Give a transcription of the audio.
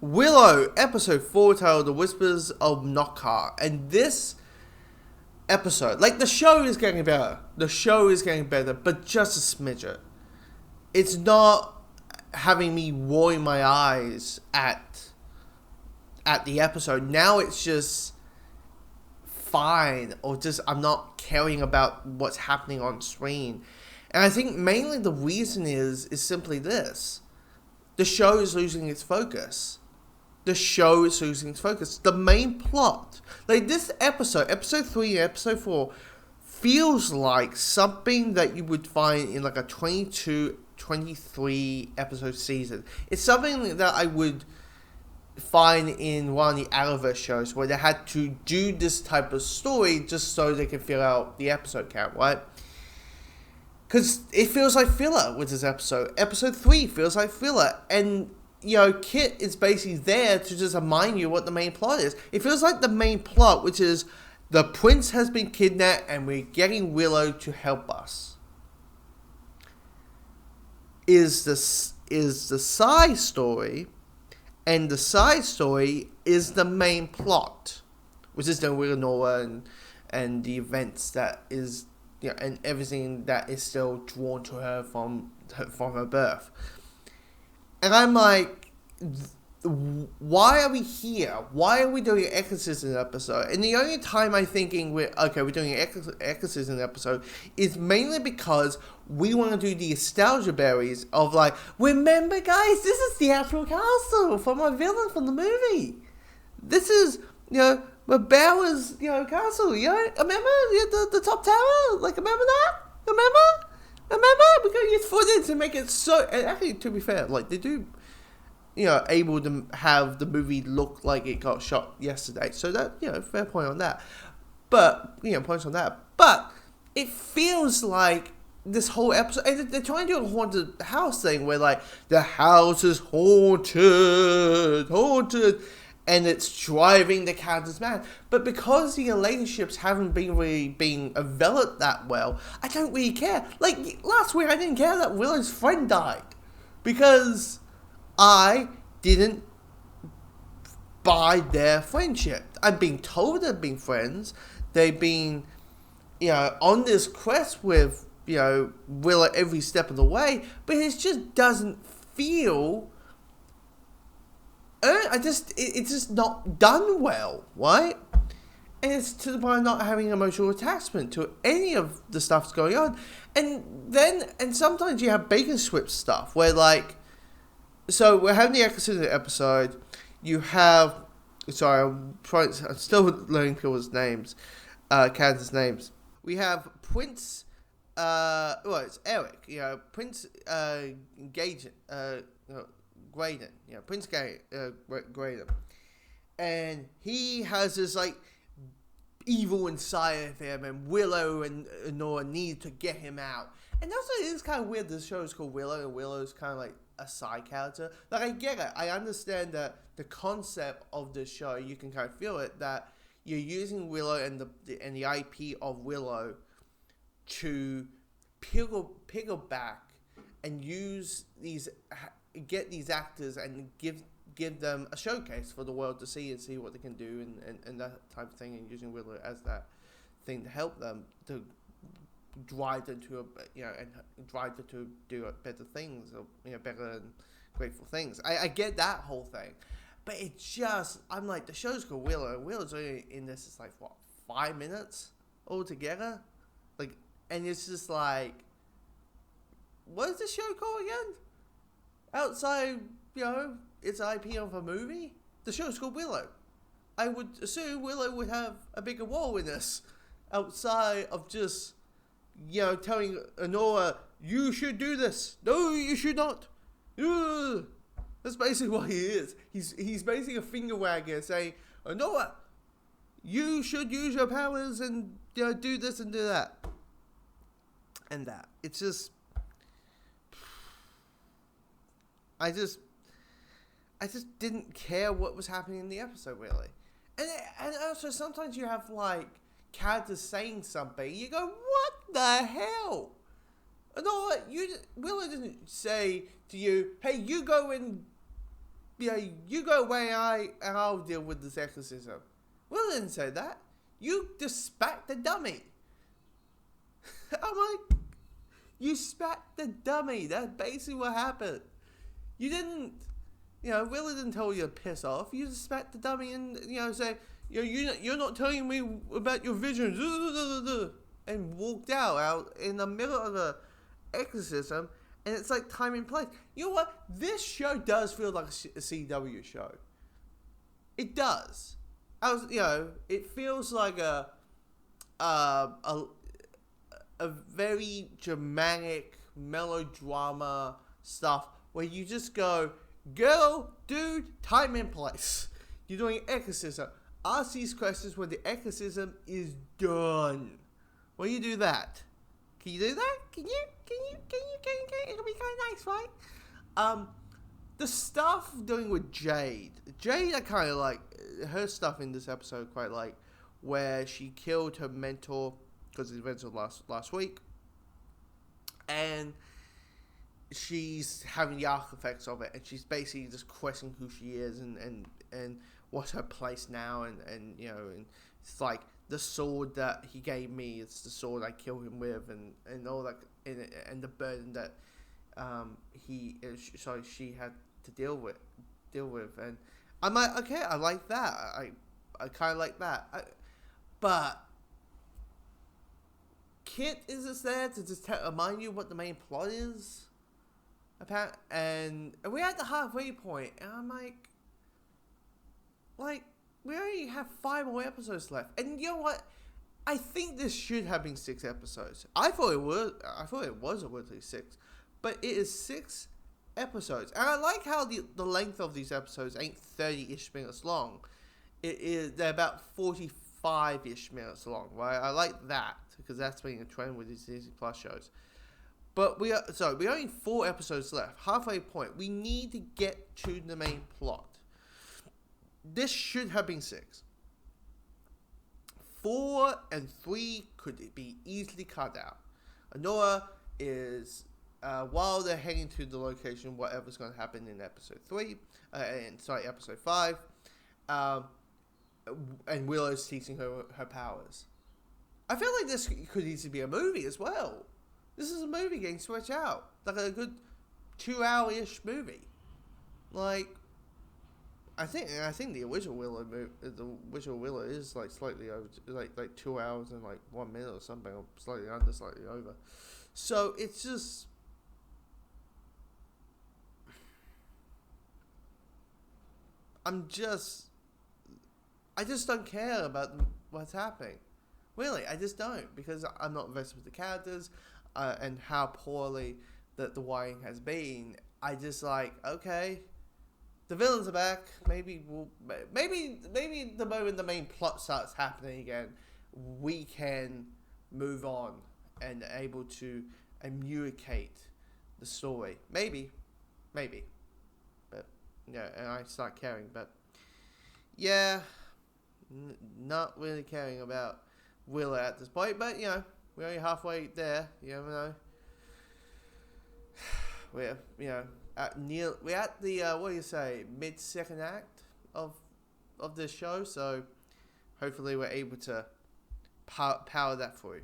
Willow, episode 4, titled The Whispers of Nockmaar. And this episode, like, the show is getting better. The show is getting better, but just a smidget. It's not having me rolling my eyes at the episode. Now it's just fine, or just I'm not caring about what's happening on screen. And I think mainly the reason is simply this. The show is losing its focus. The main plot, like this episode 3 and episode 4, feels like something that you would find in like a 22, 23 episode season. It's something that I would find in one of the Arrowverse shows where they had to do this type of story just so they can fill out the episode count, right? Because it feels like filler with this episode. Episode 3 feels like filler. And, you know, Kit is basically there to just remind you what the main plot is. It feels like the main plot, which is the prince has been kidnapped and we're getting Willow to help us, is the side story. And the side story is the main plot, which is the Willow and the events that is, you know, and everything that is still drawn to her from her birth. And I'm like, why are we here? Why are we doing an exorcism episode? And the only time I'm thinking we're doing an exorcism episode is mainly because we want to do the nostalgia berries of like, remember guys, this is the actual castle from our villain from the movie. This is, you know, Bauer's, you know, castle, you know, remember the top tower? Like, remember that? Remember? We're going to use footage to make it so, and actually, to be fair, like, they do, you know, able to have the movie look like it got shot yesterday. So that, you know, fair point on that. But, you know, points on that. But it feels like this whole episode, and they're trying to do a haunted house thing where, like, the house is haunted, and it's driving the characters mad. But because the relationships haven't been developed that well, I don't really care. Like, last week I didn't care that Willow's friend died, because I didn't buy their friendship. I'm being told they've been friends. They've been, you know, on this quest with, you know, Willow every step of the way, but it just doesn't feel, it's just not done well, right? And it's to the point of not having emotional attachment to any of the stuff's going on. And sometimes you have bacon switch stuff where, like, so we're having the exorcism episode. You have, sorry, I'm still learning people's names, characters' names. We have Prince, it's Eric, you know, Prince, Graydon, you know, Prince Graydon. And he has this, like, evil inside of him, and Willow and Nora need to get him out. And also, it is kind of weird this show is called Willow, and Willow is kind of like a side character. Like, I get it. I understand that the concept of the show, you can kind of feel it, that you're using Willow and the IP of Willow to piggyback and use get these actors and give them a showcase for the world to see and see what they can do and that type of thing, and using Willow as that thing to help them to drive them to to do better things, or, you know, better and grateful things. I get that whole thing, but it just, I'm like, the show's called Willow. Willow's only in this, it's like, what, 5 minutes altogether, like, and it's just like, what is this show called again? Outside, you know, its IP of a movie, the show's called Willow. I would assume Willow would have a bigger role in this, outside of just, you know, telling Honora, you should do this. No, you should not. Ugh. That's basically what he is. He's basically a finger wagger saying, Honora, you should use your powers and, you know, do this and do that. And that. It's just, I just didn't care what was happening in the episode, really. And also, sometimes you have, like, characters saying something, you go, what the hell? No, Willow didn't say to you, hey, you go and you go away, and I'll deal with this exorcism. Will didn't say that. You just spat the dummy. I'm like, you spat the dummy. That's basically what happened. You didn't, Willie didn't tell you to piss off. You just spat the dummy and, say, you're not telling me about your visions. And walked out in the middle of the exorcism. And it's like time and place. You know what? This show does feel like a CW show. It does. It feels like a very dramatic melodrama stuff where you just go, girl, dude, time and place. You're doing exorcism. Ask these questions when the exorcism is done. When you do that, can you do that? Can you? It'll be kind of nice, right? The stuff doing with Jade, I kind of like her stuff in this episode. Quite like where she killed her mentor because the events of last week, and she's having the after effects of it, and she's basically just questioning who she is and what's her place now, and and it's like the sword that he gave me, it's the sword I killed him with, and all that, and the burden that she had to deal with, and I'm like, okay, I like that, I kind of like that, but Kit is just there to just remind you what the main plot is, apparently, and we're at the halfway point, and I'm like, we only have 5 more episodes left, and you know what? I think this should have been 6 episodes. I thought it was originally 6, but it is 6 episodes, and I like how the length of these episodes ain't 30-ish minutes long. They're about 45-ish minutes long, right? I like that because that's been a trend with these Disney Plus shows. But we only 4 episodes left, halfway point. We need to get to the main plot. This should have been 6. 4 and 3 could be easily cut out. Honora is, while they're heading to the location, whatever's going to happen in episode 5, and Willow's teaching her powers. I feel like this could easily be a movie as well. This is a movie getting stretched out. Like a good 2-hour-ish movie. Like, I think the original Willow is like slightly over, like 2 hours and like 1 minute or something, or slightly under, slightly over. So it's just, I just don't care about what's happening. Really, I just don't, because I'm not invested with the characters, and how poorly the writing has been. I just like, okay, the villains are back. Maybe the moment the main plot starts happening again, we can move on and able to communicate the story. Maybe, but yeah, and I start caring. But yeah, not really caring about Willow at this point. But we're only halfway there. You never know. We're at the what do you say, mid-second act of this show, so hopefully we're able to power that through.